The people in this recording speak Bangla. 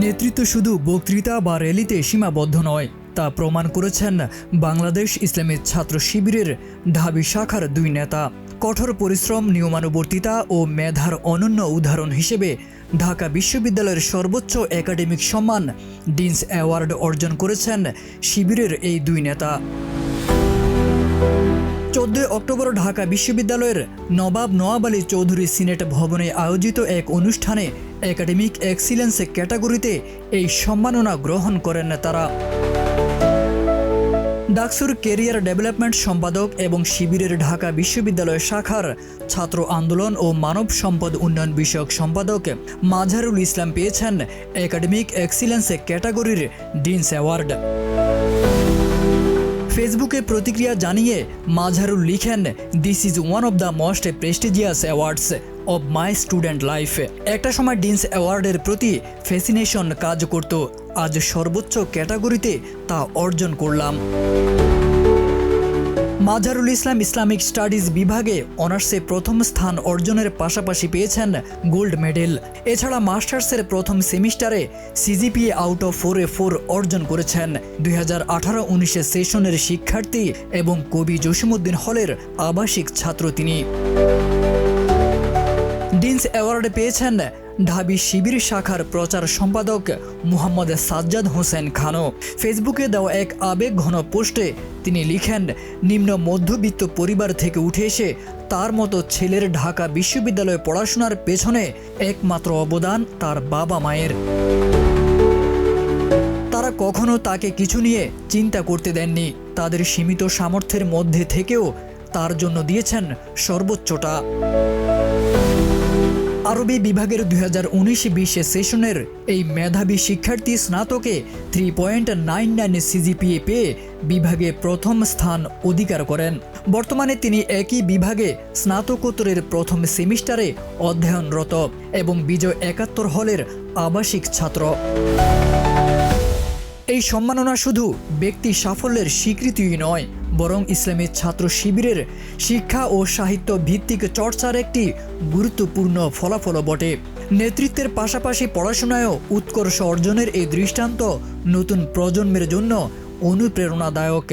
নেতৃত্ব শুধু বক্তৃতা বা র্যালিতে সীমাবদ্ধ নয়, তা প্রমাণ করেছেন বাংলাদেশ ইসলামী ছাত্র শিবিরের ঢাবি শাখার দুই নেতা। কঠোর পরিশ্রম, নিয়মানুবর্তিতা ও মেধার অনন্য উদাহরণ হিসেবে ঢাকা বিশ্ববিদ্যালয়ের সর্বোচ্চ একাডেমিক সম্মান ডিনস অ্যাওয়ার্ড অর্জন করেছেন শিবিরের এই দুই নেতা। 14 অক্টোবর ঢাকা বিশ্ববিদ্যালয়ের নবাব নওয়াব আলী চৌধুরী সিনেট ভবনে আয়োজিত এক অনুষ্ঠানে একাডেমিক এক্সিলেন্স ক্যাটাগরিতে এই সম্মাননা গ্রহণ করেন তারা। ডাকসুর ক্যারিয়ার ডেভেলপমেন্ট সম্পাদক এবং শিবিরের ঢাকা বিশ্ববিদ্যালয় শাখার ছাত্র আন্দোলন ও মানব সম্পদ উন্নয়ন বিষয়ক সম্পাদক মাঝহারুল ইসলাম পেয়েছেন একাডেমিক এক্সিলেন্স ক্যাটাগরির ডিনস অ্যাওয়ার্ড। ফেসবুকে প্রতিক্রিয়া জানিয়ে মাঝহারুল লিখেন, this is one of the most prestigious awards of my student life. একটা সময় ডিনস অ্যাওয়ার্ডের প্রতি ফ্যাসিনেশন কাজ করত, আজ সর্বোচ্চ ক্যাটাগরিতে তা অর্জন করলাম। মাঝহারুল ইসলাম ইসলামিক স্টাডিজ বিভাগে অনার্সে প্রথম স্থান অর্জনের পাশাপাশি পেয়েছেন গোল্ড মেডেল। এছাড়া মাস্টার্সের প্রথম সেমিস্টারে সিজিপিএ আউট অফ 4-এ 4 অর্জন করেছেন। 2018-19 সেশনের শিক্ষার্থী এবং কবি জসিমউদ্দিন হলের আবাসিক ছাত্র তিনি। ডিনস অ্যাওয়ার্ড পেয়েছেন ঢাবি শিবির শাখার প্রচার সম্পাদক মুহাম্মদ সাজ্জাদ হোসেন খানও। ফেসবুকে দেওয়া এক আবেগঘন পোস্টে তিনি লিখেন, নিম্ন মধ্যবিত্ত পরিবার থেকে উঠে এসে তার মতো ছেলের ঢাকা বিশ্ববিদ্যালয়ে পড়াশোনার পেছনে একমাত্র অবদান তার বাবা মায়ের। তারা কখনো তাকে কিছু নিয়ে চিন্তা করতে দেননি, তাদের সীমিত সামর্থ্যের মধ্যে থেকেও তার জন্য দিয়েছেন সর্বোচ্চটা। আরবি বিভাগের 2019-20 সেশনের এই মেধাবী শিক্ষার্থী স্নাতকে 3.99 সিজিপিএ পেয়ে বিভাগে প্রথম স্থান অধিকার করেন। বর্তমানে তিনি একই বিভাগে স্নাতকোত্তরের প্রথম সেমিস্টারে অধ্যয়নরত এবং বিজয় 71 হলের আবাসিক ছাত্র। এই সম্মাননা শুধু ব্যক্তি সাফল্যের স্বীকৃতিই নয়, বরং ইসলামী ছাত্র শিবিরের শিক্ষা ও সাহিত্য ভিত্তিক চর্চার একটি গুরুত্বপূর্ণ ফলাফল বটে। নেতৃত্বের পাশাপাশি পড়াশোনায়ও উৎকর্ষ অর্জনের এই দৃষ্টান্ত নতুন প্রজন্মের জন্য অনুপ্রেরণাদায়ক।